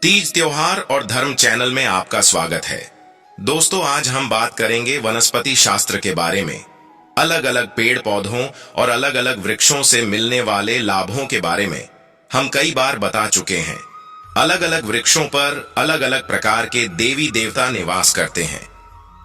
तीज त्योहार और धर्म चैनल में आपका स्वागत है। दोस्तों, आज हम बात करेंगे वनस्पति शास्त्र के बारे में। अलग अलग पेड़ पौधों और अलग अलग वृक्षों से मिलने वाले लाभों के बारे में हम कई बार बता चुके हैं। अलग अलग वृक्षों पर अलग अलग प्रकार के देवी देवता निवास करते हैं।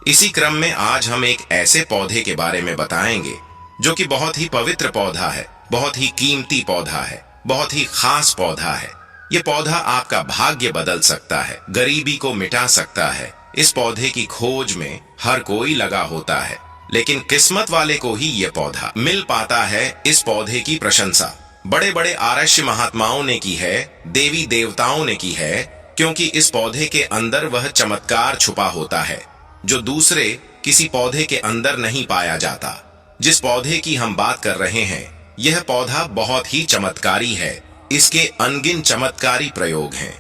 इसी क्रम में आज हम एक ऐसे पौधे के बारे में बताएंगे जो कि बहुत ही पवित्र पौधा है, बहुत ही कीमती पौधा है, बहुत ही खास पौधा है। ये पौधा आपका भाग्य बदल सकता है, गरीबी को मिटा सकता है। इस पौधे की खोज में हर कोई लगा होता है, लेकिन किस्मत वाले को ही ये पौधा मिल पाता है। इस पौधे की प्रशंसा बड़े बड़े आर्ष्य महात्माओं ने की है, देवी देवताओं ने की है, क्योंकि इस पौधे के अंदर वह चमत्कार छुपा होता है जो दूसरे किसी पौधे के अंदर नहीं पाया जाता। जिस पौधे की हम बात कर रहे हैं, यह पौधा बहुत ही चमत्कारी है। इसके अनगिन चमत्कारी प्रयोग हैं।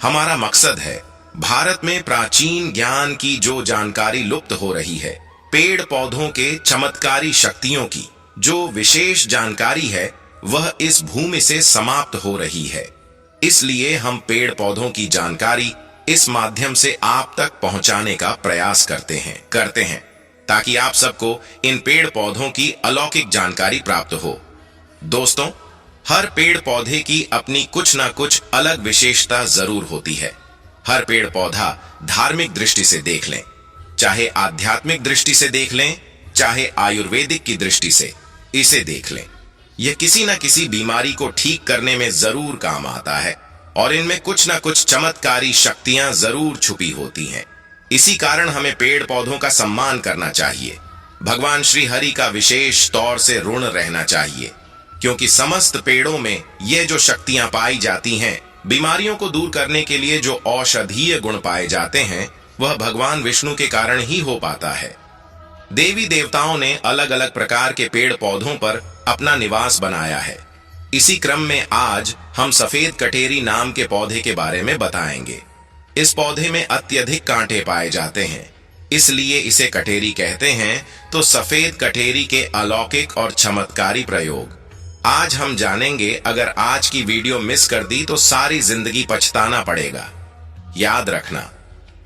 हमारा मकसद है भारत में प्राचीन ज्ञान की जो जानकारी लुप्त हो रही है, पेड़ पौधों के चमत्कारी शक्तियों की जो विशेष जानकारी है, वह इस भूमि से समाप्त हो रही है। इसलिए हम पेड़ पौधों की जानकारी इस माध्यम से आप तक पहुंचाने का प्रयास करते हैं ताकि आप सबको इन पेड़ पौधों की अलौकिक जानकारी प्राप्त हो। दोस्तों, हर पेड़ पौधे की अपनी कुछ ना कुछ अलग विशेषता जरूर होती है। हर पेड़ पौधा धार्मिक दृष्टि से देख लें, चाहे आध्यात्मिक दृष्टि से देख लें, चाहे आयुर्वेदिक की दृष्टि से इसे देख लें, यह किसी न किसी बीमारी को ठीक करने में जरूर काम आता है और इनमें कुछ ना कुछ चमत्कारी शक्तियां जरूर छुपी होती हैं। इसी कारण हमें पेड़ पौधों का सम्मान करना चाहिए। भगवान श्री हरि का विशेष तौर से ऋण रहना चाहिए, क्योंकि समस्त पेड़ों में ये जो शक्तियां पाई जाती हैं, बीमारियों को दूर करने के लिए जो औषधीय गुण पाए जाते हैं, वह भगवान विष्णु के कारण ही हो पाता है। देवी देवताओं ने अलग अलग प्रकार के पेड़ पौधों पर अपना निवास बनाया है। इसी क्रम में आज हम सफेद कटेरी नाम के पौधे के बारे में बताएंगे। इस पौधे में अत्यधिक कांटे पाए जाते हैं, इसलिए इसे कटेरी कहते हैं। तो सफेद कटेरी के अलौकिक और चमत्कारी प्रयोग आज हम जानेंगे। अगर आज की वीडियो मिस कर दी तो सारी जिंदगी पछताना पड़ेगा। याद रखना,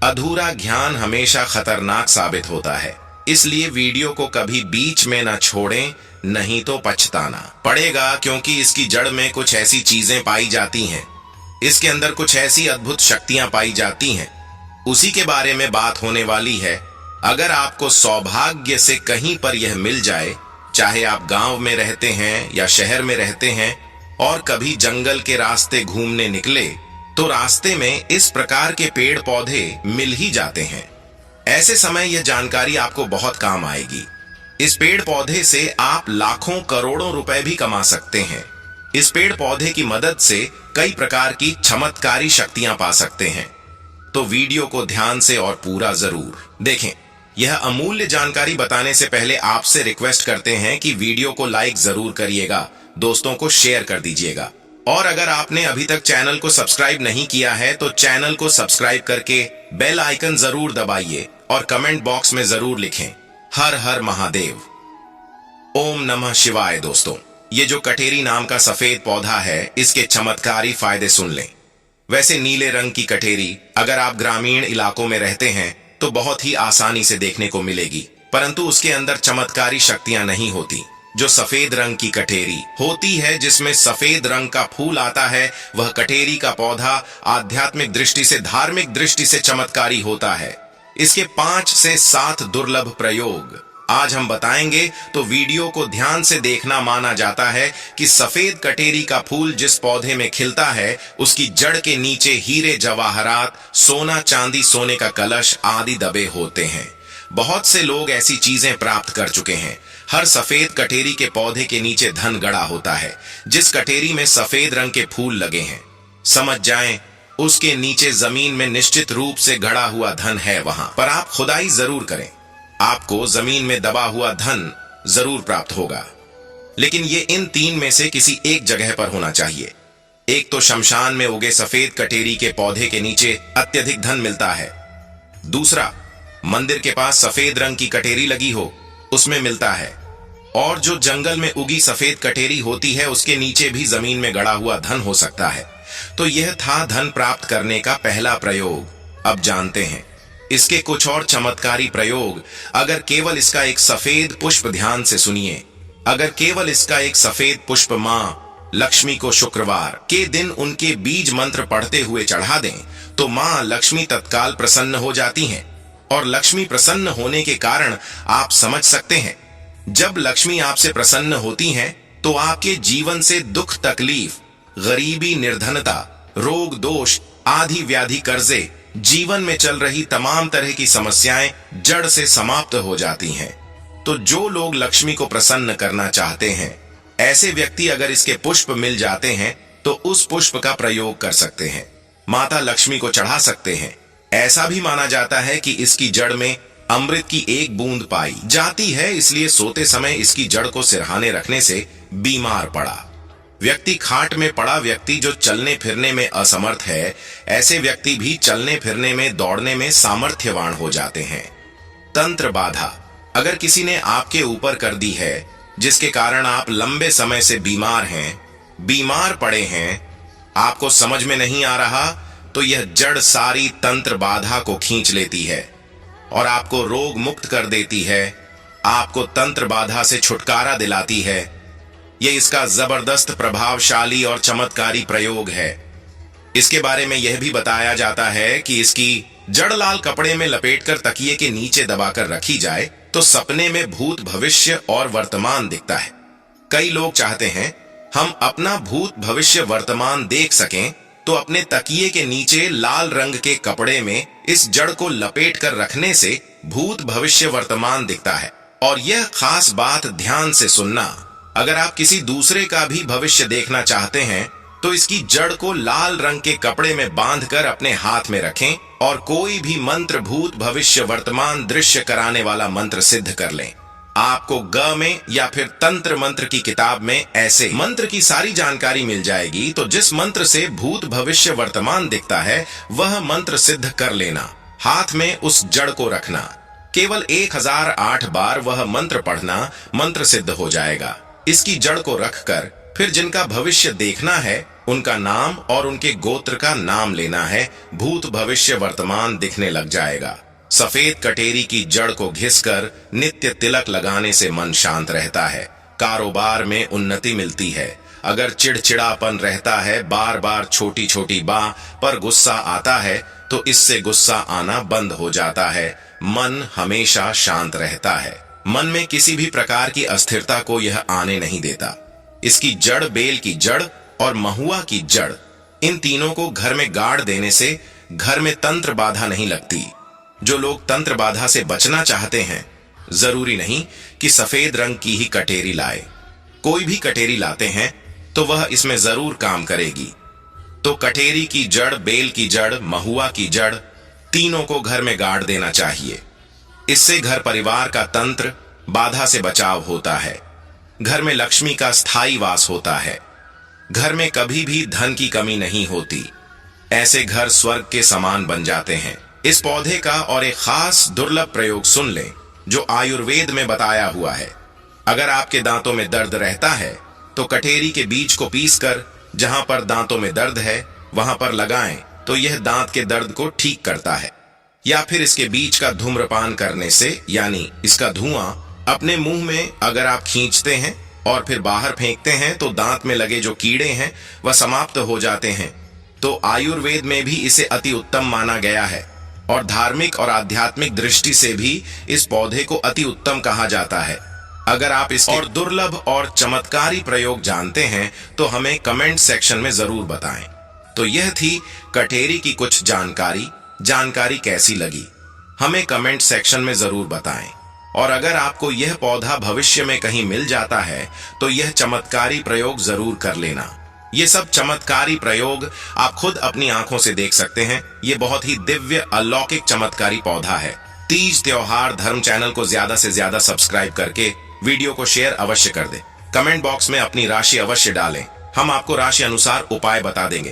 अधूरा ज्ञान हमेशा खतरनाक साबित होता है, इसलिए वीडियो को कभी बीच में न छोड़ें, नहीं तो पछताना पड़ेगा। क्योंकि इसकी जड़ में कुछ ऐसी चीजें पाई जाती हैं, इसके अंदर कुछ ऐसी अद्भुत शक्तियां पाई जाती हैं, उसी के बारे में बात होने वाली है। अगर आपको सौभाग्य से कहीं पर यह मिल जाए, चाहे आप गांव में रहते हैं या शहर में रहते हैं, और कभी जंगल के रास्ते घूमने निकले, तो रास्ते में इस प्रकार के पेड़ पौधे मिल ही जाते हैं। ऐसे समय यह जानकारी आपको बहुत काम आएगी। इस पेड़ पौधे से आप लाखों करोड़ों रुपए भी कमा सकते हैं। इस पेड़ पौधे की मदद से कई प्रकार की चमत्कारी शक्तियां पा सकते हैं। तो वीडियो को ध्यान से और पूरा जरूर देखें। यह अमूल्य जानकारी बताने से पहले आपसे रिक्वेस्ट करते हैं कि वीडियो को लाइक जरूर करिएगा, दोस्तों को शेयर कर दीजिएगा, और अगर आपने अभी तक चैनल को सब्सक्राइब नहीं किया है तो चैनल को सब्सक्राइब करके बेल आइकन जरूर दबाइए और कमेंट बॉक्स में जरूर लिखें, हर हर महादेव, ओम नमः शिवाय। दोस्तों, ये जो कटेरी नाम का सफेद पौधा है, इसके चमत्कारी फायदे सुन लें। वैसे नीले रंग की कटेरी अगर आप ग्रामीण इलाकों में रहते हैं तो बहुत ही आसानी से देखने को मिलेगी, परंतु उसके अंदर चमत्कारी शक्तियां नहीं होती। जो सफेद रंग की कटेरी होती है, जिसमें सफेद रंग का फूल आता है, वह कटेरी का पौधा आध्यात्मिक दृष्टि से, धार्मिक दृष्टि से चमत्कारी होता है। इसके 5 से 7 दुर्लभ प्रयोग आज हम बताएंगे, तो वीडियो को ध्यान से देखना। माना जाता है कि सफेद कटेरी का फूल जिस पौधे में खिलता है, उसकी जड़ के नीचे हीरे जवाहरात, सोना चांदी, सोने का कलश आदि दबे होते हैं। बहुत से लोग ऐसी चीजें प्राप्त कर चुके हैं। हर सफेद कटेरी के पौधे के नीचे धन गड़ा होता है। जिस कटेरी में सफेद रंग के फूल लगे हैं, समझ जाएं उसके नीचे जमीन में निश्चित रूप से गड़ा हुआ धन है वहां पर। आप खुदाई जरूर करें, आपको जमीन में दबा हुआ धन जरूर प्राप्त होगा, लेकिन ये इन 3 में से किसी एक जगह पर होना चाहिए। एक तो शमशान में उगे सफेद कटेरी के पौधे के नीचे अत्यधिक धन मिलता है। दूसरा, मंदिर के पास सफेद रंग की कटेरी लगी हो, उसमें मिलता है। और जो जंगल में उगी सफेद कटेरी होती है, उसके नीचे भी जमीन में गड़ा हुआ धन हो सकता है। तो यह था धन प्राप्त करने का पहला प्रयोग। अब जानते हैं इसके कुछ और चमत्कारी प्रयोग। अगर केवल इसका एक सफेद पुष्प, ध्यान से सुनिए, अगर केवल इसका एक सफेद पुष्प माँ लक्ष्मी को शुक्रवार के दिन उनके बीज मंत्र पढ़ते हुए चढ़ा दें तो माँ लक्ष्मी तत्काल प्रसन्न हो जाती हैं। और लक्ष्मी प्रसन्न होने के कारण आप समझ सकते हैं, जब लक्ष्मी आपसे प्रसन्न होती हैं तो आपके जीवन से दुख, तकलीफ, गरीबी, निर्धनता, रोग, दोष आदि व्याधि, कर्जे, जीवन में चल रही तमाम तरह की समस्याएं जड़ से समाप्त हो जाती हैं। तो जो लोग लक्ष्मी को प्रसन्न करना चाहते हैं, ऐसे व्यक्ति अगर इसके पुष्प मिल जाते हैं तो उस पुष्प का प्रयोग कर सकते हैं, माता लक्ष्मी को चढ़ा सकते हैं। ऐसा भी माना जाता है कि इसकी जड़ में अमृत की एक बूंद पाई जाती है, इसलिए सोते समय इसकी जड़ को सिरहाने रखने से बीमार पड़ा व्यक्ति, खाट में पड़ा व्यक्ति जो चलने फिरने में असमर्थ है, ऐसे व्यक्ति भी चलने फिरने में, दौड़ने में सामर्थ्यवान हो जाते हैं। तंत्र बाधा अगर किसी ने आपके ऊपर कर दी है, जिसके कारण आप लंबे समय से बीमार हैं, बीमार पड़े हैं, आपको समझ में नहीं आ रहा, तो यह जड़ सारी तंत्र बाधा को खींच लेती है और आपको रोग मुक्त कर देती है, आपको तंत्र बाधा से छुटकारा दिलाती है। यह इसका जबरदस्त, प्रभावशाली और चमत्कारी प्रयोग है। इसके बारे में यह भी बताया जाता है कि इसकी जड़ लाल कपड़े में लपेटकर तकिए के नीचे दबाकर रखी जाए तो सपने में भूत, भविष्य और वर्तमान दिखता है। कई लोग चाहते हैं हम अपना भूत, भविष्य, वर्तमान देख सकें, तो अपने तकिए के नीचे लाल रंग के कपड़े में इस जड़ को लपेट कर रखने से भूत, भविष्य, वर्तमान दिखता है। और यह खास बात ध्यान से सुनना, अगर आप किसी दूसरे का भी भविष्य देखना चाहते हैं तो इसकी जड़ को लाल रंग के कपड़े में बांधकर अपने हाथ में रखें और कोई भी मंत्र, भूत, भविष्य, वर्तमान दृश्य कराने वाला मंत्र सिद्ध कर लें। आपको ग में या फिर तंत्र मंत्र की किताब में ऐसे मंत्र की सारी जानकारी मिल जाएगी। तो जिस मंत्र से भूत, भविष्य, वर्तमान दिखता है वह मंत्र सिद्ध कर लेना, हाथ में उस जड़ को रखना, केवल 1008 बार वह मंत्र पढ़ना, मंत्र सिद्ध हो जाएगा। इसकी जड़ को रखकर फिर जिनका भविष्य देखना है उनका नाम और उनके गोत्र का नाम लेना है, भूत, भविष्य, वर्तमान दिखने लग जाएगा। सफेद कटेरी की जड़ को घिसकर नित्य तिलक लगाने से मन शांत रहता है, कारोबार में उन्नति मिलती है। अगर चिड़चिड़ापन रहता है, बार बार छोटी छोटी बात पर गुस्सा आता है, तो इससे गुस्सा आना बंद हो जाता है, मन हमेशा शांत रहता है। मन में किसी भी प्रकार की अस्थिरता को यह आने नहीं देता। इसकी जड़, बेल की जड़ और महुआ की जड़, इन तीनों को घर में गाड़ देने से घर में तंत्र बाधा नहीं लगती। जो लोग तंत्र बाधा से बचना चाहते हैं, जरूरी नहीं कि सफेद रंग की ही कटेरी लाए, कोई भी कटेरी लाते हैं तो वह इसमें जरूर काम करेगी। तो कटेरी की जड़, बेल की जड़, महुआ की जड़, तीनों को घर में गाड़ देना चाहिए। इससे घर परिवार का तंत्र बाधा से बचाव होता है, घर में लक्ष्मी का स्थायी वास होता है, घर में कभी भी धन की कमी नहीं होती। ऐसे घर स्वर्ग के समान बन जाते हैं। इस पौधे का और एक खास दुर्लभ प्रयोग सुन लें जो आयुर्वेद में बताया हुआ है। अगर आपके दांतों में दर्द रहता है तो कटेरी के बीज को पीसकर जहां पर दांतों में दर्द है वहां पर लगाएं तो यह दांत के दर्द को ठीक करता है। या फिर इसके बीज का धूम्रपान करने से, यानी इसका धुआं अपने मुंह में अगर आप खींचते हैं और फिर बाहर फेंकते हैं तो दांत में लगे जो कीड़े हैं वह समाप्त हो जाते हैं। तो आयुर्वेद में भी इसे अति उत्तम माना गया है और धार्मिक और आध्यात्मिक दृष्टि से भी इस पौधे को अति उत्तम कहा जाता है। अगर आप इसके और दुर्लभ और चमत्कारी प्रयोग जानते हैं तो हमें कमेंट सेक्शन में जरूर बताएं। तो यह थी कटेरी की कुछ जानकारी कैसी लगी हमें कमेंट सेक्शन में जरूर बताएं। और अगर आपको यह पौधा भविष्य में कहीं मिल जाता है तो यह चमत्कारी प्रयोग जरूर कर लेना। ये सब चमत्कारी प्रयोग आप खुद अपनी आंखों से देख सकते हैं। ये बहुत ही दिव्य, अलौकिक, चमत्कारी पौधा है। तीज त्योहार धर्म चैनल को ज्यादा से ज्यादा सब्सक्राइब करके वीडियो को शेयर अवश्य कर दें। कमेंट बॉक्स में अपनी राशि अवश्य डालें, हम आपको राशि अनुसार उपाय बता देंगे।